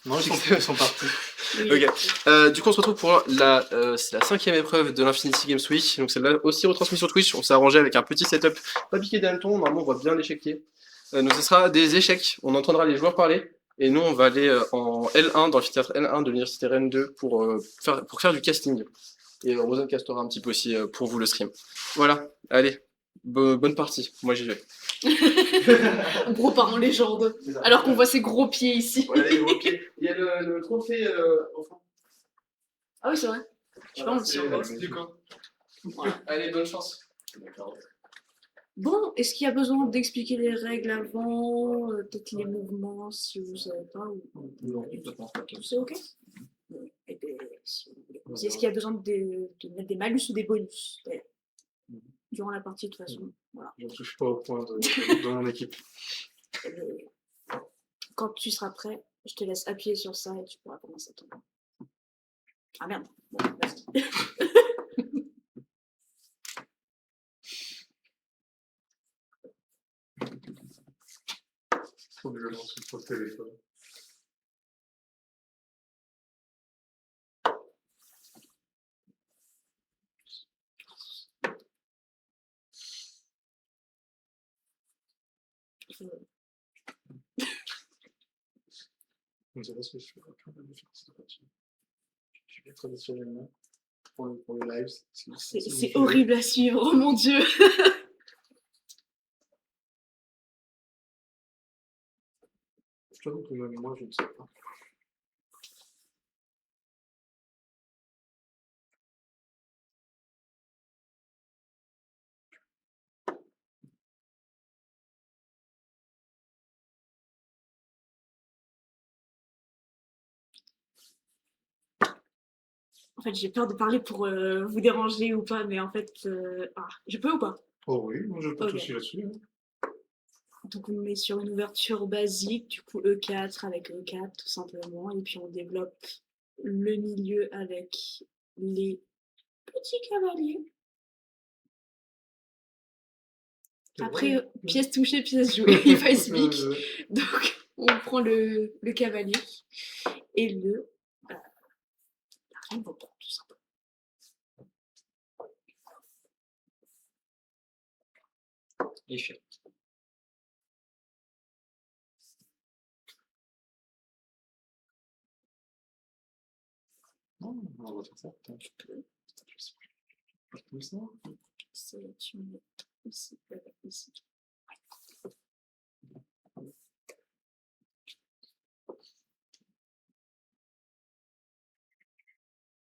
Non, ils sont partis. Oui. Ok. Du coup, on se retrouve pour c'est la 5e épreuve de l'Infinity Games Week. Donc, celle-là aussi retransmise sur Twitch. On s'est arrangé avec un petit setup pas piqué d'hanneton. Normalement, on voit bien l'échiquier. Donc, ce sera des échecs. On entendra les joueurs parler. Et nous, on va aller en L1, dans l'amphithéâtre L1 de l'Université Rennes 2 pour faire du casting. Et Rosen castera un petit peu aussi pour vous le stream. Voilà. Allez. Bonne partie. Moi, j'y vais. Gros parent légende. Alors qu'on voit ses gros pieds ici. Voilà, les gros pieds. Il y a le trophée enfant. Ah oui, c'est vrai. Je Voilà, pense. c'est du coup. Voilà. Allez, bonne chance. Bon, est-ce qu'il y a besoin d'expliquer les règles avant, peut-être les mouvements si vous savez pas ou... Non, je pense pas. C'est ok. Bon, eh bien, si vous voulez. Est-ce qu'il y a besoin de mettre des malus ou des bonus durant la partie de toute façon. Voilà. Je ne touche pas au point de mon équipe. Quand tu seras prêt, je te laisse appuyer sur ça et tu pourras commencer ton. Ah merde. Bon, vas-y. Faut que je lance sur le téléphone. Je ne sais pas ce que je fais. Je fais traditionnellement pour les lives. C'est horrible à suivre, oh mon dieu. Je t'avoue que même moi, je ne sais pas. En fait, j'ai peur de parler pour vous déranger ou pas, mais en fait, je peux ou pas? Oh oui, moi je peux Ok. tout suivre là-dessus. Hein. Donc on met sur une ouverture basique, du coup E4 avec E4 tout simplement, et puis on développe le milieu avec les petits cavaliers. Après, pièce touchée, pièce jouée, il va se pique. Donc on prend le cavalier et la reine va prendre tout simplement. Échec. Non, on va faire ça. Tu peux. Comme ça. C'est tu mets ici, ici. En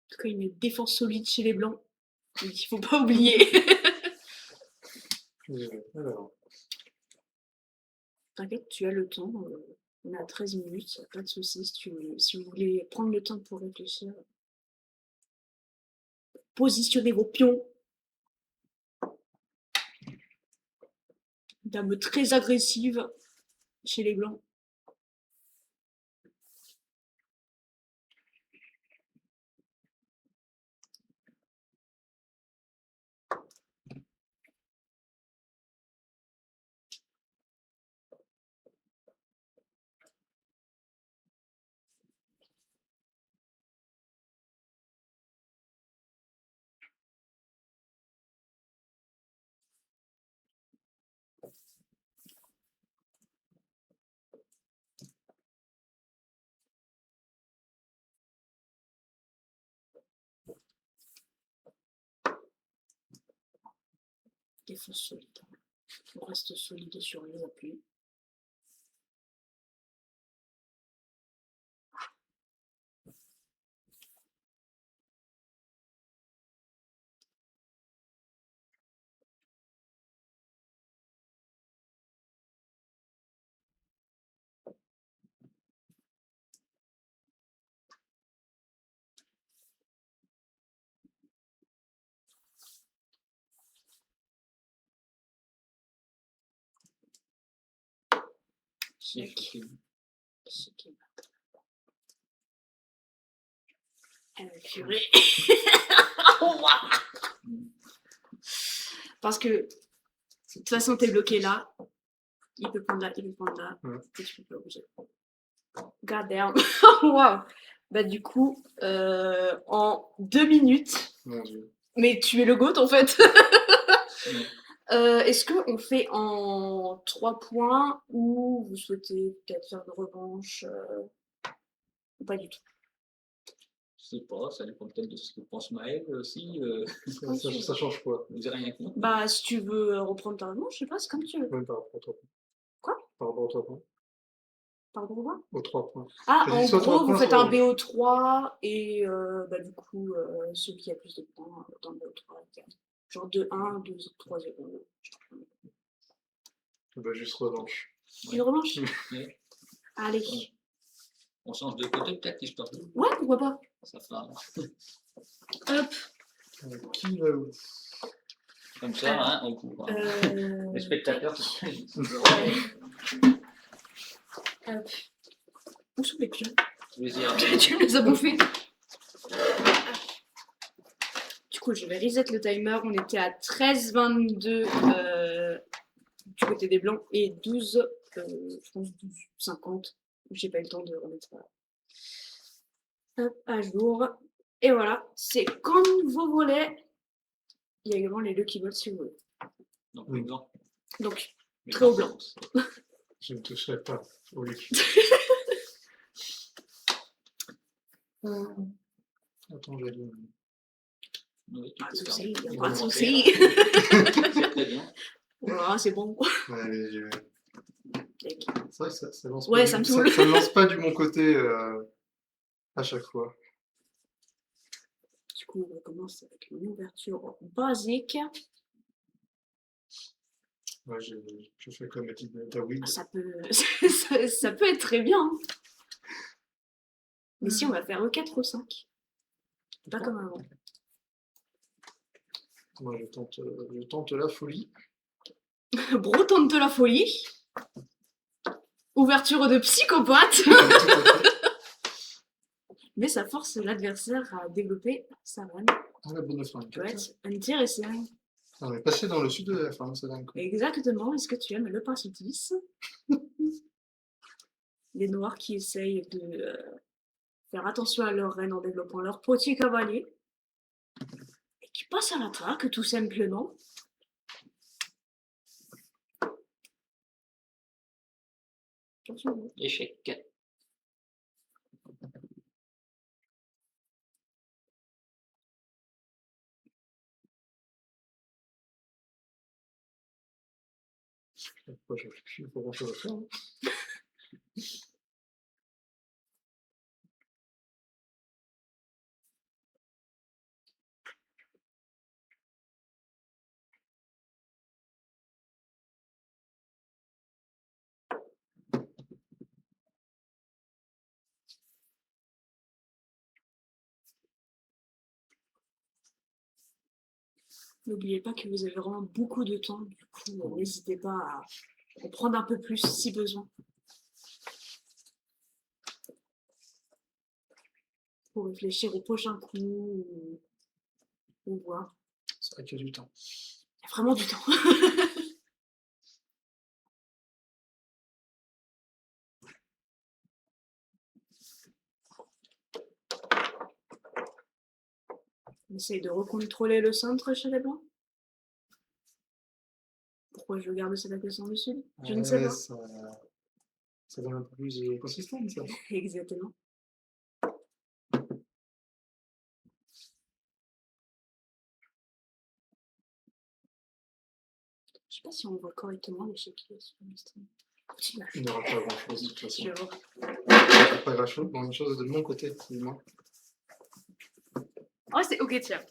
tout cas, une défense solide chez les blancs. Il ne faut pas oublier. Alors. T'inquiète, tu as le temps. On a 13 minutes, pas de soucis. Si vous voulez prendre le temps pour réfléchir, positionnez vos pions. Dame très agressive chez les blancs. Défense solide. On reste solide sur les appuis. Check. Purée. Parce que de toute façon, t'es bloqué là. Il peut prendre là, il peut prendre là. Et tu peux pas bouger. God damn. Waouh. Bah du coup, en 2 minutes, Mon dieu. mais tu es le GOAT en fait. Est-ce qu'on fait en 3 points ou vous souhaitez peut-être faire une revanche ou pas du tout? Je sais pas, ça dépend peut-être de ce que pense Maël aussi. Ça change quoi? Vous avez rien contre. Bah si tu veux reprendre ta revanche, je sais pas, c'est comme tu veux. Même par rapport aux 3 points. Quoi? Par rapport aux 3 points. Pardon, quoi? Aux 3 points. Ah, J'ai dit en soit 3 gros, vous points, faites soit un revanche. BO3 et bah, du coup, celui qui a plus de points dans le BO3 gagne. Genre de 1, 2, 3, 0. Bah, juste revanche. Une revanche? Ouais. Allez. On change de côté peut-être, histoire de. Ouais, pourquoi pas? Ça fera Hop. Qui va où? comme ça, hein, on court. Hein. Les spectateurs, Ouais. Hop. Où sont les pions? plaisir. Tu les as bouffés. Du coup, je vais reset le timer. On était à 13,22 du côté des blancs et 12, je pense 12,50. J'ai pas eu le temps de remettre hop, à jour. Et voilà, c'est comme vous voulez. Il y a également les Lucky Balls si vous voulez. Donc, Oui. blanc. Donc, Mais très au blanc. blanc. Je ne toucherai pas au liquide. Attends, j'ai dit. Oui, tu Pas de peux soucis, faire- pas de commencer. soucis. C'est très bien. Voilà, c'est bon. Ouais, allez, j'y vais. Tac. C'est vrai que ça lance Ouais, pas ça du- me saoule. ça ne lance pas du bon côté à chaque fois. Du coup, on commence avec une ouverture basique. Ouais, je fais comme a dit David. Ça peut, ça peut être très bien. Hein. Mais si on va faire E4 ou 5. Pas comme avant. Moi, je tente la folie. Breton de la folie. Ouverture de psychopathe. Tout à fait. Mais ça force l'adversaire à développer sa vanne. Ah, la bonne fin. Peut être intéressant. On est passé dans le sud de la fin, c'est dingue. Exactement. Est-ce que tu aimes le précipice? Les noirs qui essayent de faire attention à leur reine en développant leur petit cavalier. Et qui passent à l'attaque, tout simplement. Attention. Échec. Moi, je réfléchis pour grand chose à faire. Hein. N'oubliez pas que vous avez vraiment beaucoup de temps, du coup, n'hésitez pas à en prendre un peu plus si besoin. Pour réfléchir au prochain coup ou voir. C'est vrai qu'il y a du temps. Il y a vraiment du temps. On essaye de recontrôler le centre chez les blancs. Pourquoi je garde cette question du sud? Je ne sais pas. Ça donne un peu plus de consistance, ça. Exactement. Je sais pas si on voit correctement l'échiquier sur le stream. Continue. Il n'y aura pas grand chose de toute façon. Je vais voir. Il n'y aura pas grand chose de mon côté, du moins. Oh, c'est ok, tiens.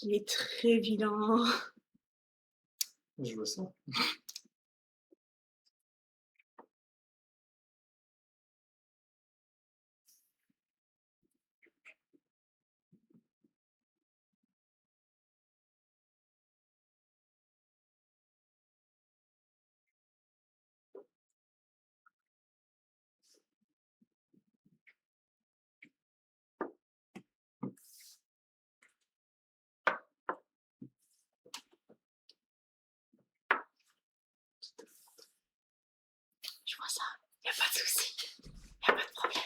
Il est très vilain. Je vois ça. Y a pas de souci. Y a pas de problème.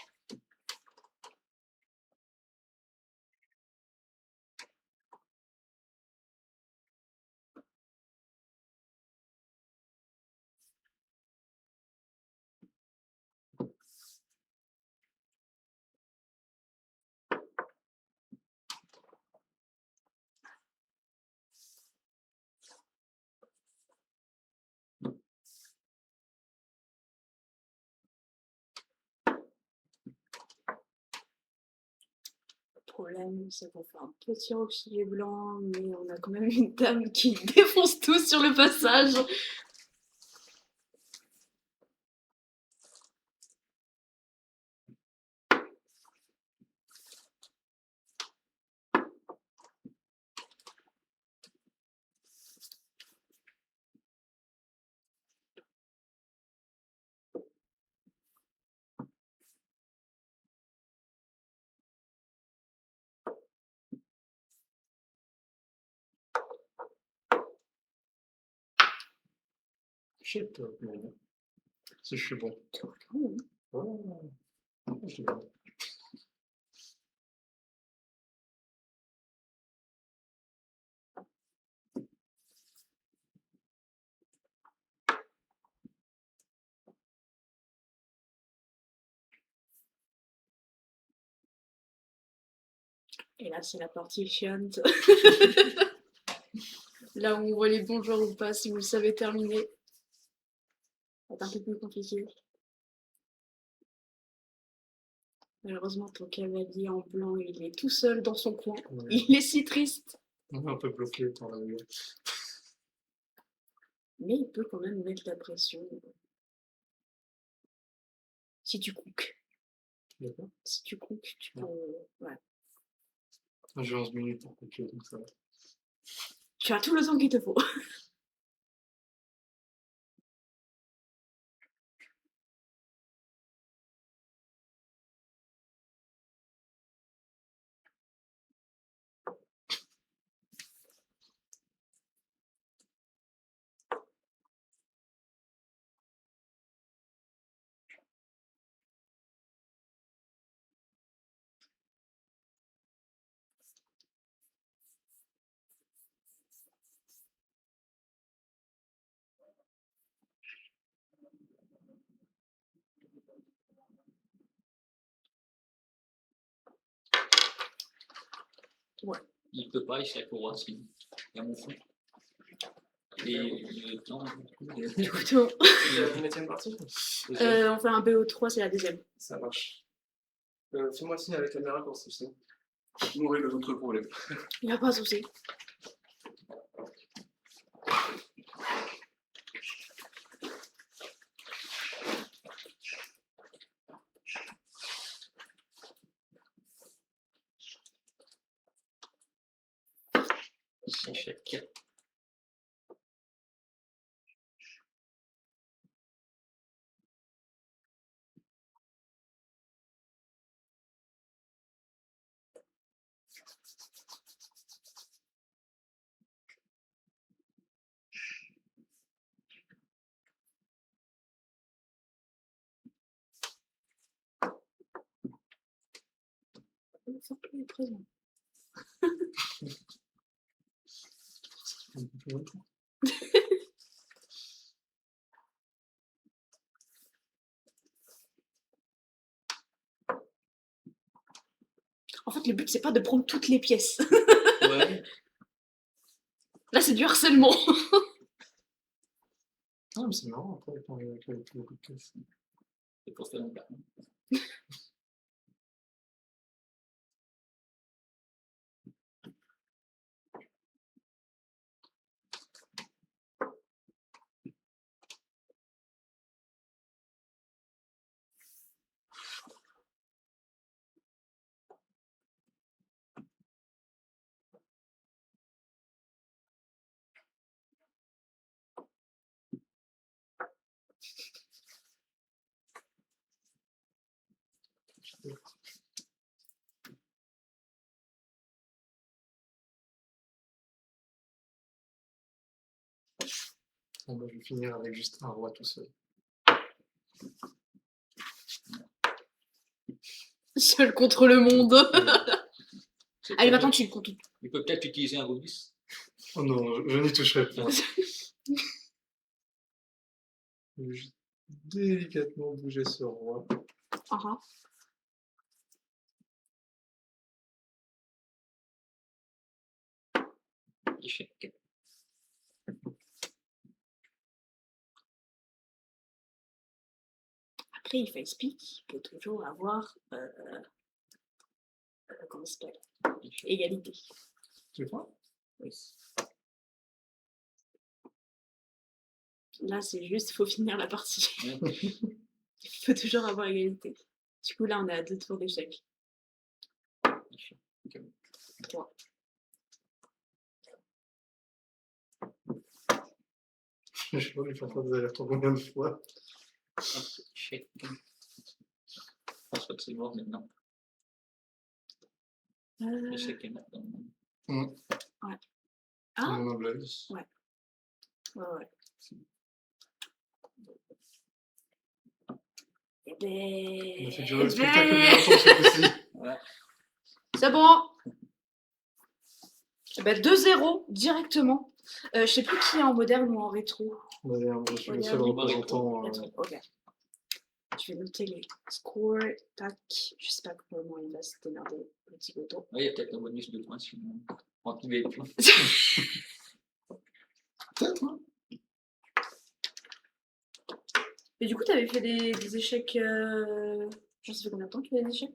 Le problème, c'est qu'on fait un petit refilé blanc, mais on a quand même une dame qui défonce tout sur le passage. Shit, non. Si je suis bon. Ouh. Oh. Je suis bon. Et là, c'est la partie chiante. Là où on voit les bons joueurs ou pas, si vous le savez terminer. C'est un peu plus compliqué. Malheureusement, ton cavalier en blanc, il est tout seul dans son coin. Ouais. Il est si triste. On est un peu bloqué par la gueule. Mais il peut quand même mettre la pression. Si tu cook. D'accord. Si tu cook, tu peux. Ouais. J'ai 11 minutes pour cooker, donc ça va. Tu as tout le temps qu'il te faut. Ouais. Il peut pas, il s'est aussi. Il y a mon fou. Et le temps. Du couteau. C'est la combien partie? On fait un BO3, c'est la deuxième. Ça marche. Fais-moi signe avec la caméra quand c'est fini. Nous règle d'autres problèmes. Il n'y a pas de souci. Échec. Le forfait est présent. En fait, le but, c'est pas de prendre toutes les pièces. Ouais. Là, c'est du harcèlement. Ah, mais c'est marrant après quand il y a quelques coups de caisse. C'est pour ça longtemps. Bon, bah, je vais finir avec juste un roi tout seul. Seul contre le monde. C'est Allez, très maintenant bien. tu le comptes. Il peut peut-être utiliser un bonus. Oh non, je n'y toucherai pas. Je vais juste délicatement bouger ce roi. Ah, ah. Échec. Après, il fait speak, il peut toujours avoir. Comment ça s'appelle? Égalité. Tu crois? Oui. Là, c'est juste, faut finir la partie. Il faut toujours avoir égalité. Du coup, là, on est à 2 tours d'échec. 3. Je sais pas, il faut faire des allers-retours combien de fois? Échec. Je pense pas que c'est mort maintenant. Échec est maintenant. Ah, Mon humble avis. ouais. Eh ben... On a fait durer le spectacle bien longtemps ce coup-ci. Ouais. C'est bon. Eh ben 2-0 directement. Je sais plus qui est en moderne ou en rétro. D'ailleurs, je suis le seul Moderne, représentant. rétro. Ok. Je vais noter les scores. Tac. Je sais pas comment il va se démerder, le petit Goto. Ouais, il y a peut-être un bonus de points si on activait les points. Peut-être, hein. Et du coup, t'avais fait des échecs. Je sais pas combien de temps que tu fais des échecs?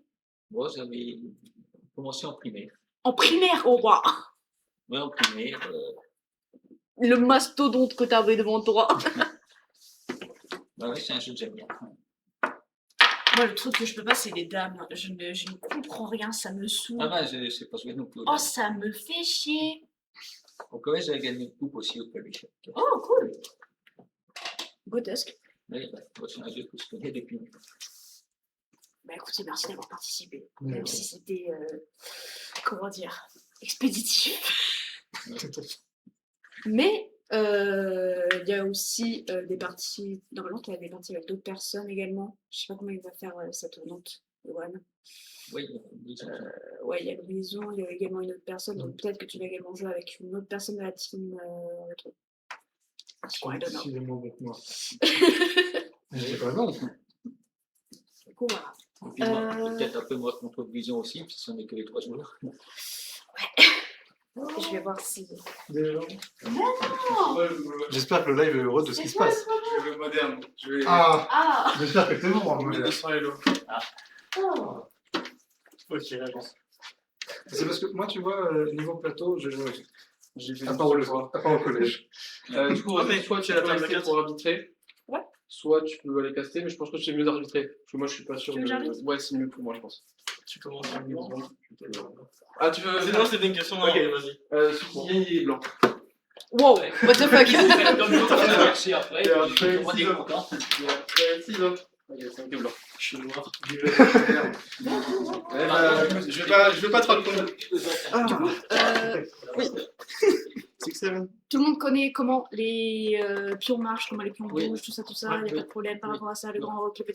Moi, j'avais commencé en primaire. En primaire, oh waouh. Ouais, en primaire. Le mastodonte que t'avais devant toi. Bah ouais, c'est un jeu que j'aime bien. Moi, le truc que je peux pas, c'est les dames. Je ne comprends rien, ça me saoule. Ah bah, je sais pas jouer non plus. Oh, ça me fait chier. Au collège, j'avais gagné une coupe aussi au collège. Oh, cool. Grotesque. Ouais, bah, moi, c'est un jeu que je connais depuis longtemps. Bah écoutez, merci d'avoir participé. Ouais, Même ouais. si c'était, comment dire, expéditif. Mais il y a aussi des parties. Normalement, tu as des parties avec d'autres personnes également. Je sais pas comment il va faire sa tournante, Ewan. Oui, il y a Ouais, il y a Louison, il y a également une autre personne, donc peut-être que tu vas également jouer avec une autre personne de la team rétro. I don't know. Excusez-moi avec moi. J'ai pas non. Du coup, voilà. Et puis, moi, peut-être un peu moi contre Vision aussi, puisque ce n'est que les 3 joueurs. Je vais voir si. Déjà. Non. J'espère que le live est heureux de ce qui se passe. Je vais le moderne. Je vais Ah, Ah. j'espère que t'es bon en le moderne. 200 Hello. Oh. Ok, j'avance. C'est parce que moi, tu vois, niveau plateau, je joue avec. J'ai fait À part au collège. Du coup, Ah, mais soit tu tu peux as la table rester de pour arbitrer, Ouais. soit tu peux aller caster, mais je pense que c'est mieux d'arbitrer. Parce que moi, je suis pas sûr Tu veux que j'arbitre? Ouais, c'est mieux pour moi, je pense. Tu commences à me Ah, tu veux. Non, c'était une question. Non, Ok. vas-y. Celui qui gagne, il est blanc. Wow, what the fuck. Comme nous, on a marché après. Et après, On est content. Et après, 6 autres. Ok, 5 blanc. Je suis noir. Je vais pas te raconter. Oui. 6-7. Tout le monde connaît comment les pions marchent, comment les pions Oui. bougent, tout ça, il n'y a pas de problème par Oui. rapport à ça, le Non. grand rock, le petit